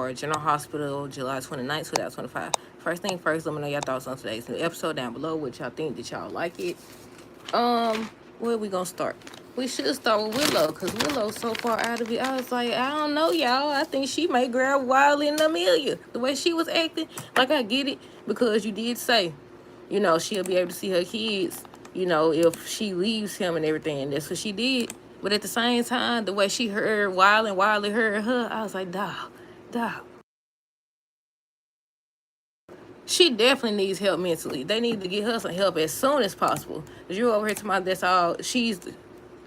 for General Hospital, July 29th, 2025. First thing first, let me know your thoughts on today's new episode down below. What y'all think? Did y'all like it? Where we gonna start? We should start with Willow, because Willow's so far out of it. I was like, I don't know, y'all. I think she may grab Wiley and Amelia. The way she was acting, like, I get it, because you did say, you know, she'll be able to see her kids, you know, if she leaves him and everything. And that's what she did. But at the same time, the way she heard Wiley and Wiley heard her, I was like, dog. She definitely needs help mentally. They need to get her some help as soon as possible. Drew over here talking about that's all.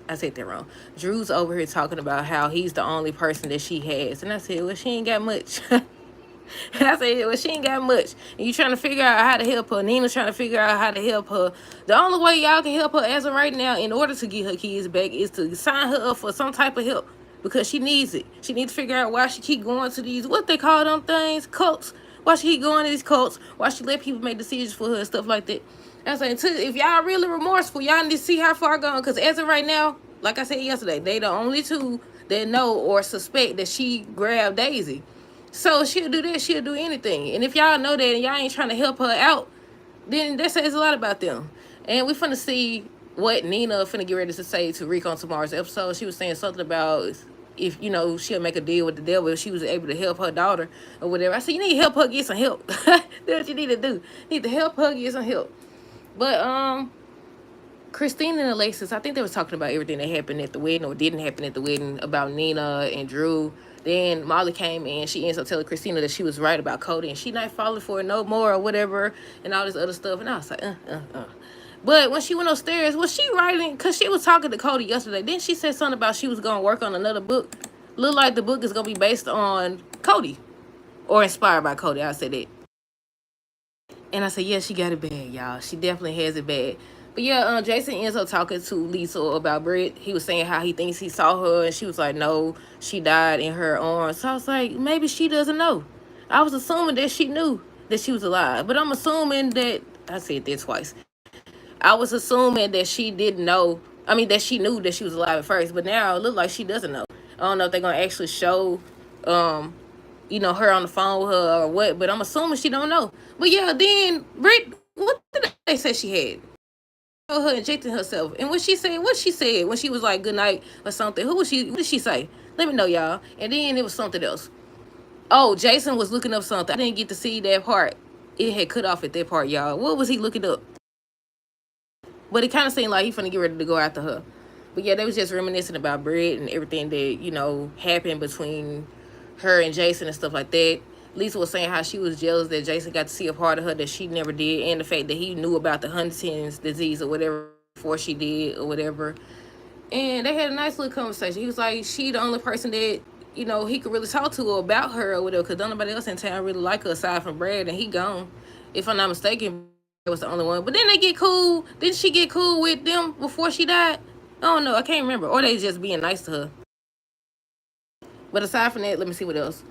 I said that wrong. Drew's over here talking about how he's the only person that she has. And I said, well, she ain't got much. I said, well, she ain't got much. And you trying to figure out how to help her. Nina's trying to figure out how to help her. The only way y'all can help her as of right now in order to get her kids back is to sign her up for some type of help. Because she needs it. She needs to figure out why she keep going to these, what they call them things, cults. Why she keep going to these cults. Why she let people make decisions for her and stuff like that. I was like, if y'all really remorseful, y'all need to see how far gone. Because as of right now, like I said yesterday, they the only two that know or suspect that she grabbed Daisy. So she'll do that. She'll do anything. And if y'all know that and y'all ain't trying to help her out, then that says a lot about them. And we finna see what Nina finna get ready to say to Rick on tomorrow's episode. She was saying something about if, you know, she'll make a deal with the devil if she was able to help her daughter or whatever. I said, you need to help her get some help. That's what you need to do. You need to help her get some help. But, Christine and Alexis, I think they was talking about everything that happened at the wedding or didn't happen at the wedding about Nina and Drew. Then Molly came in. She ends up telling Christina that she was right about Cody and she not falling for it no more or whatever and all this other stuff. And I was like, But when she went upstairs, was she writing? Because she was talking to Cody yesterday. Then she said something about she was going to work on another book. Look like the book is going to be based on Cody or inspired by Cody. I said that. And I said, yeah, she got it bad, y'all. She definitely has it bad. But yeah, Jason ends up talking to Lisa about Britt. He was saying how he thinks he saw her, and she was like, no, she died in her arms. So I was like, maybe she doesn't know. I was assuming that she knew that she was alive. But I'm assuming that, I said that twice. I was assuming that she didn't know. I mean, that she knew that she was alive at first. But now it looks like she doesn't know. I don't know if they're going to actually show, you know, her on the phone with her or what. But I'm assuming she don't know. But yeah, then Britt, what did they say she had? Her injecting herself. And what she said when she was like good night or something. What did she say? Let me know, y'all. And then it was something else. Oh, Jason was looking up something. I didn't get to see that part. It had cut off at that part, y'all. What was he looking up? But it kind of seemed like he finna get ready to go after her. But yeah, they was just reminiscing about Britt and everything that, you know, happened between her and Jason and stuff like that. Lisa was saying how she was jealous that Jason got to see a part of her that she never did, and the fact that he knew about the Huntington's disease or whatever before she did or whatever. And they had a nice little conversation. He was like, she the only person that, you know, he could really talk to her about her or whatever, because nobody else in town really like her aside from Brad, and he gone. If I'm not mistaken, Brad was the only one. But then they get cool. Didn't she get cool with them before she died? I don't know. I can't remember. Or they just being nice to her. But aside from that, let me see what else.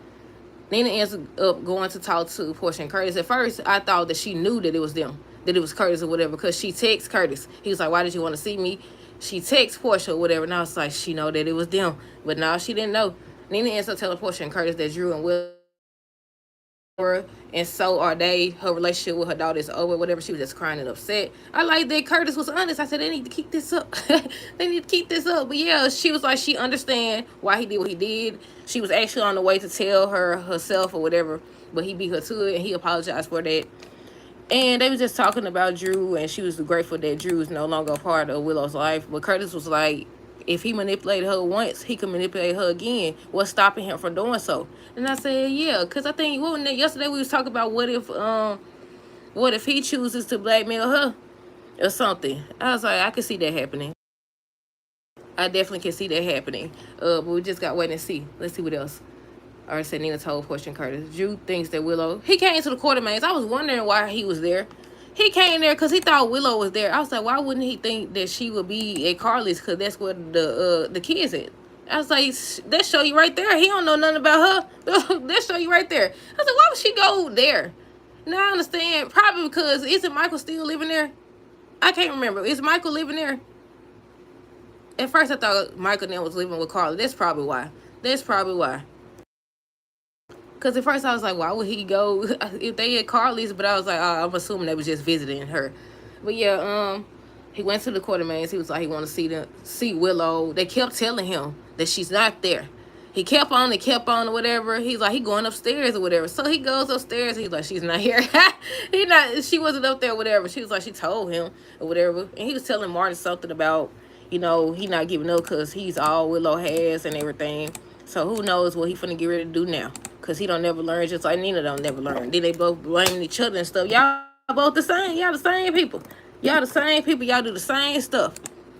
Nina ends up going to talk to Portia and Curtis. At first, I thought that she knew that it was them, that it was Curtis or whatever, because she texted Curtis. He was like, why did you want to see me? She texted Portia or whatever, and I was like, she know that it was them. But now she didn't know. Nina ends up telling Portia and Curtis that Drew and Will, and so are they. Her relationship with her daughter is over, whatever. She was just crying and upset. I like that Curtis was honest. I said, they need to keep this up. They need to keep this up. But yeah, she was like, she understand why he did what he did. She was actually on the way to tell her herself or whatever, but he beat her to it, and he apologized for that. And they was just talking about Drew, and she was grateful that Drew is no longer a part of Willow's life. But Curtis was like, if he manipulated her once, he could manipulate her again. What's stopping him from doing so? And I said, yeah, because I think yesterday we was talking about what if he chooses to blackmail her or something. I was like, I can see that happening. I definitely can see that happening. But we just got to wait and see. Let's see what else. I already said Nina told Portia and Curtis. Drew thinks that Willow, he came to the Quartermains. I was wondering why he was there. He came there because he thought Willow was there. I was like, why wouldn't he think that she would be at Carly's? Because that's where the kids at. I was like, that show you right there. He don't know nothing about her. That show you right there. I was like, why would she go there? Now I understand. Probably because, isn't Michael still living there? I can't remember. Is Michael living there? At first I thought Michael then was living with Carly. That's probably why. That's probably why. Because at first I was like, why would he go if they at Carly's? But I was like, oh, I'm assuming they was just visiting her. But yeah, he went to the Quartermains. He was like, he wanted to see Willow. They kept telling him that she's not there. He kept on and kept on or whatever. He's like, he going upstairs or whatever. So he goes upstairs. He's like, she's not here. She wasn't up there or whatever. She was like, she told him or whatever. And he was telling Martin something about, he not giving up because he's all Willow has and everything. So who knows what he finna get ready to do now. Because he don't never learn, just like Nina don't never learn. Then they both blaming each other and stuff. Y'all both the same. Y'all the same people. Y'all the same people. Y'all do the same stuff.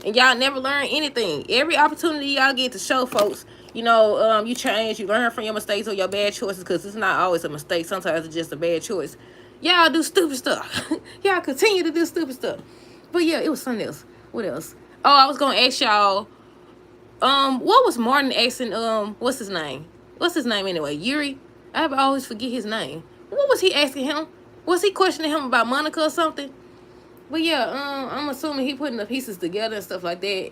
And y'all never learn anything. Every opportunity y'all get to show folks, you change, you learn from your mistakes or your bad choices, because it's not always a mistake. Sometimes it's just a bad choice. Y'all do stupid stuff. Y'all continue to do stupid stuff. But yeah, it was something else. What else? Oh, I was going to ask y'all, what was Martin asking, what's his name? What's his name anyway? Yuri? I always forget his name. What was he asking him? Was he questioning him about Monica or something? But yeah, I'm assuming he putting the pieces together and stuff like that.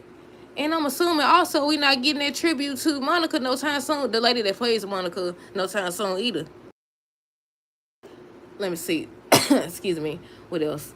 And I'm assuming also we not getting that tribute to Monica no time soon. The lady that plays Monica no time soon either. Let me see. Excuse me. What else?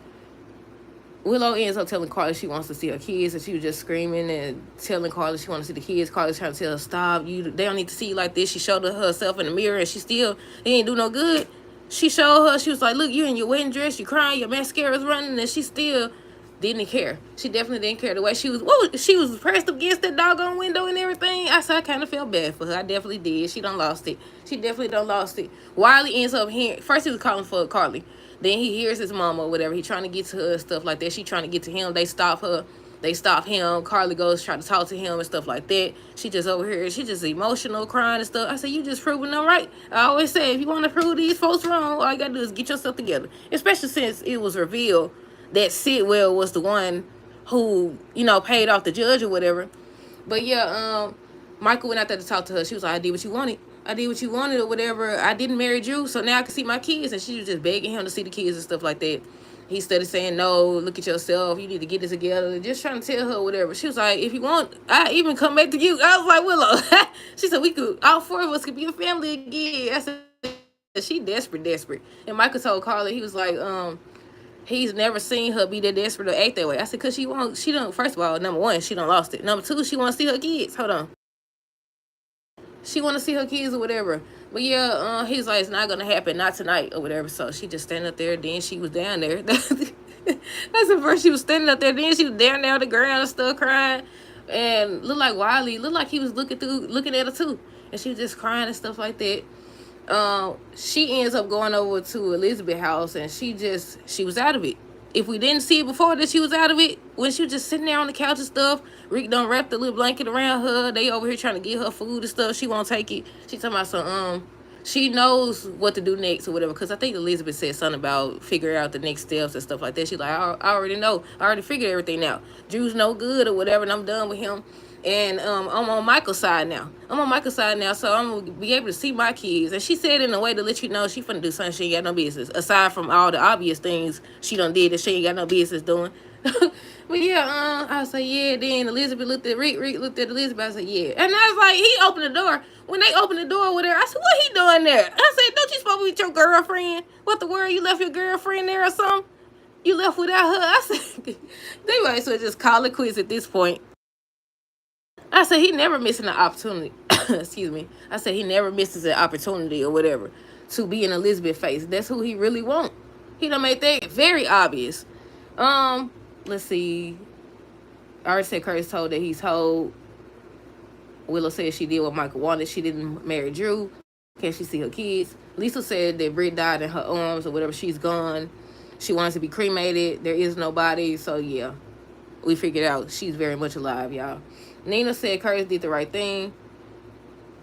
Willow ends up telling Carly she wants to see her kids, and she was just screaming and telling Carly she wants to see the kids. Carly's trying to tell her, stop, they don't need to see you like this. She showed her herself in the mirror, and she still, it ain't do no good. She showed her, she was like, look, you in your wedding dress, you crying, your mascara's running, and she still didn't care. She definitely didn't care. The way she was pressed against that doggone window and everything. I said, I kind of felt bad for her. I definitely did. She done lost it. She definitely done lost it. Wiley ends up hearing, first he was calling for Carly. Then he hears his mama or whatever. He trying to get to her and stuff like that. She trying to get to him. They stop her. They stop him. Carly goes try to talk to him and stuff like that. She just over here. She just emotional, crying and stuff. I said, you just proving them right. I always say, if you want to prove these folks wrong, all you got to do is get yourself together. Especially since it was revealed that Sidwell was the one who, paid off the judge or whatever. But yeah, Michael went out there to talk to her. She was like, I did what you wanted. I did what you wanted or whatever. I didn't marry Drew, so now I can see my kids. And she was just begging him to see the kids and stuff like that. He started saying, no, look at yourself. You need to get this together. Just trying to tell her whatever. She was like, if you want, I even come back to you. I was like, Willow. She said, all four of us could be a family again. I said, she desperate. And Michael told Carly, he was like, he's never seen her be that desperate or act that way. I said, because she don't, first of all, number one, she done lost it. Number two, she want to see her kids. Hold on. She want to see her kids or whatever. But yeah, he's like, it's not going to happen, not tonight or whatever. So she just standing up there. Then she was down there. That's the first she was standing up there. Then she was down there on the ground and stuff crying. And looked like Wiley, looked like he was looking at her too. And she was just crying and stuff like that. She ends up going over to Elizabeth's house, and she was out of it. If we didn't see it before that she was out of it, when she was just sitting there on the couch and stuff, Rick done wrapped a little blanket around her. They over here trying to get her food and stuff. She won't take it. She talking about some, she knows what to do next or whatever. Because I think Elizabeth said something about figuring out the next steps and stuff like that. She's like, I already know. I already figured everything out. Drew's no good or whatever, and I'm done with him. And I'm on Michael's side now. So I'm going to be able to see my kids. And she said in a way to let you know she finna do something she ain't got no business. Aside from all the obvious things she done did that she ain't got no business doing. But yeah, I was like, yeah. Then Elizabeth looked at Rick. Rick looked at Elizabeth. I said, yeah. And I was like, he opened the door. When they opened the door over there, I said, what he doing there? I said, don't you supposed to be with your girlfriend? What the world? You left your girlfriend there or something? You left without her? I said, they might as well just call it quits at this point. I said, he never missing an opportunity. Excuse me. I said, he never misses an opportunity or whatever to be in Elizabeth's face. That's who he really want. He done made that very obvious. Let's see. I already said Curtis told that he's told. Willow said she did what Michael wanted. She didn't marry Drew. Can she see her kids? Lisa said that Britt died in her arms or whatever. She's gone. She wants to be cremated. There is nobody. So, yeah. We figured out she's very much alive, y'all. Nina said Curtis did the right thing.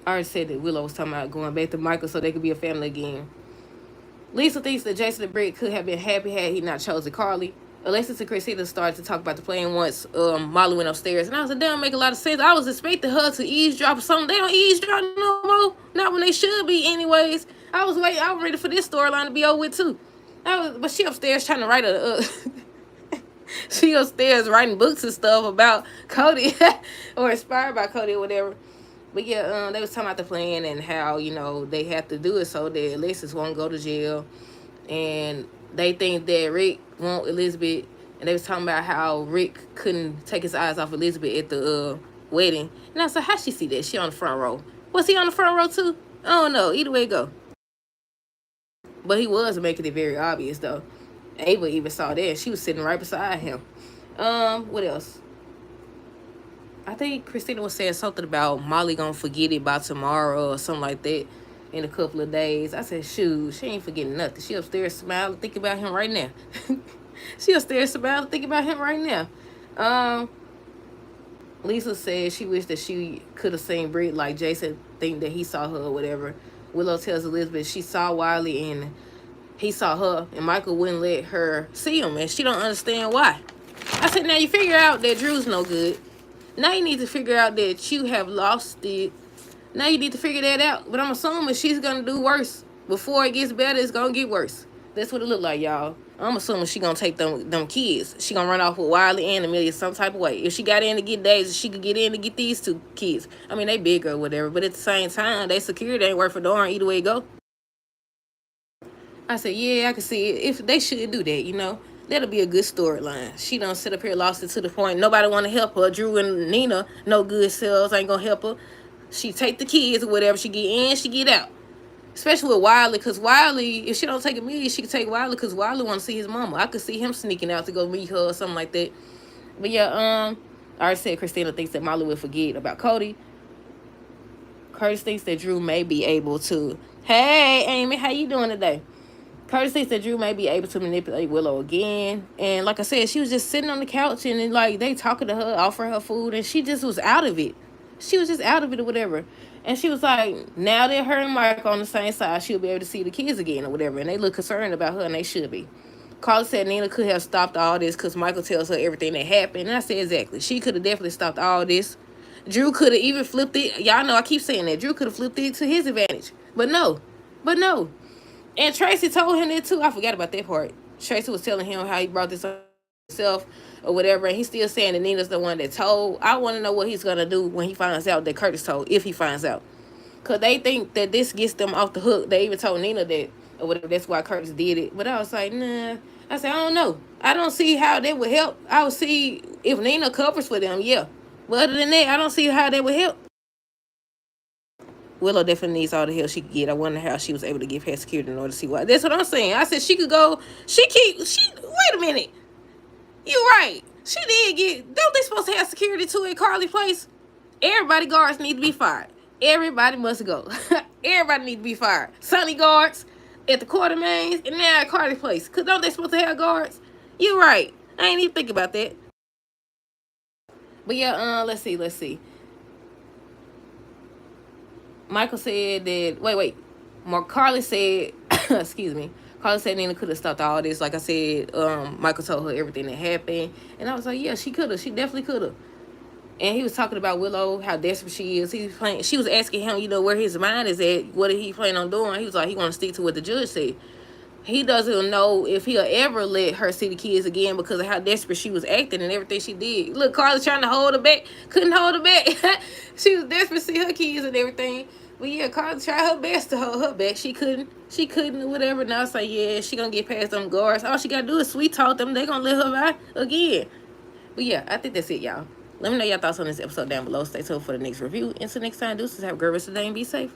I already said that Willow was talking about going back to Michael so they could be a family again. Lisa thinks that Jason and Britt could have been happy had he not chosen Carly. Alexis and Christina started to talk about the plan once Molly went upstairs. And I was like, that don't make a lot of sense. I was expecting her to eavesdrop or something. They don't eavesdrop no more. Not when they should be anyways. I was ready for this storyline to be over with too. But she upstairs trying to write she upstairs writing books and stuff about Cody or inspired by Cody or whatever. But yeah, they was talking about the plan and how, they have to do it so that Alexis won't go to jail. And they think that Rick want Elizabeth. And they was talking about how Rick couldn't take his eyes off Elizabeth at the wedding. And I said, how she see that? She on the front row. Was he on the front row too? I don't know. Either way it go. But he was making it very obvious though. Ava even saw that. She was sitting right beside him. What else? I think Christina was saying something about Molly gonna forget it by tomorrow or something like that in a couple of days. I said, shoot, she ain't forgetting nothing. She upstairs smiling, thinking about him right now. She upstairs smiling, thinking about him right now. Lisa said she wished that she could have seen Britt like Jason think that he saw her or whatever. Willow tells Elizabeth she saw Wiley and he saw her, and Michael wouldn't let her see him, and she don't understand why. I said, now you figure out that Drew's no good. Now you need to figure out that you have lost it. Now you need to figure that out. But I'm assuming she's going to do worse. Before it gets better, it's going to get worse. That's what it look like, y'all. I'm assuming she going to take them kids. She going to run off with Wiley and Amelia some type of way. If she got in to get Daisy, she could get in to get these two kids. I mean, they bigger or whatever. But at the same time, they security ain't worth a darn either way it go. I said, yeah, I can see it. If they should do that, that'll be a good storyline. She done sit up here, lost it to the point nobody want to help her. Drew and Nina, no good selves, ain't gonna help her. She take the kids or whatever. She get in, she get out. Especially with Wiley, because Wiley, if she don't take Amelia, she can take Wiley because Wiley want to see his mama. I could see him sneaking out to go meet her or something like that. But yeah, I already said Christina thinks that Molly will forget about Cody. Curtis thinks that Drew may be able to. Hey, Amy, how you doing today? Curtis thinks that Drew may be able to manipulate Willow again. And like I said, she was just sitting on the couch and then, they talking to her, offering her food, and she just was out of it. She was just out of it or whatever. And she was like, now that her and Mike are on the same side, she'll be able to see the kids again or whatever. And they look concerned about her, and they should be. Carla said Nina could have stopped all this because Michael tells her everything that happened. And I said, exactly. She could have definitely stopped all this. Drew could have even flipped it. Y'all know I keep saying that. Drew could have flipped it to his advantage. But no. And Tracy told him that too. I forgot about that part. Tracy was telling him how he brought this up himself or whatever, and he's still saying that Nina's the one that told. I want to know what he's going to do when he finds out that Curtis told, if he finds out. Because they think that this gets them off the hook. They even told Nina that, or whatever, that's why Curtis did it. But I was like, nah. I said, I don't know. I don't see how that would help. I would see if Nina covers for them, yeah. But other than that, I don't see how that would help. Willow definitely needs all the help she could get. I wonder how she was able to give her security in order to see why. That's what I'm saying. I said she could go. Wait a minute. You're right. She did get. Don't they supposed to have security too at Carly Place? Everybody guards need to be fired. Everybody must go. Everybody need to be fired. Sunny guards at the Quartermains and now at Carly Place. Because don't they supposed to have guards? You're right. I ain't even think about that. But yeah, let's see. Michael said that, wait. Carly said, excuse me. Carly said Nina could have stopped all this. Like I said, Michael told her everything that happened. And I was like, yeah, she could have. She definitely could have. And he was talking about Willow, how desperate she is. She was asking him, where his mind is at. What did he plan on doing? He was like, he want to stick to what the judge said. He doesn't know if he'll ever let her see the kids again because of how desperate she was acting and everything she did. Look, Carla's trying to hold her back. Couldn't hold her back. She was desperate to see her kids and everything. But yeah, Carla tried her best to hold her back. She couldn't or whatever. Now it's like, yeah, she gonna get past them guards. All she gotta do is sweet talk them. They gonna let her out again. But yeah, I think that's it, y'all. Let me know your thoughts on this episode down below. Stay tuned for the next review. Until next time, deuces. Have a great rest of the day and be safe.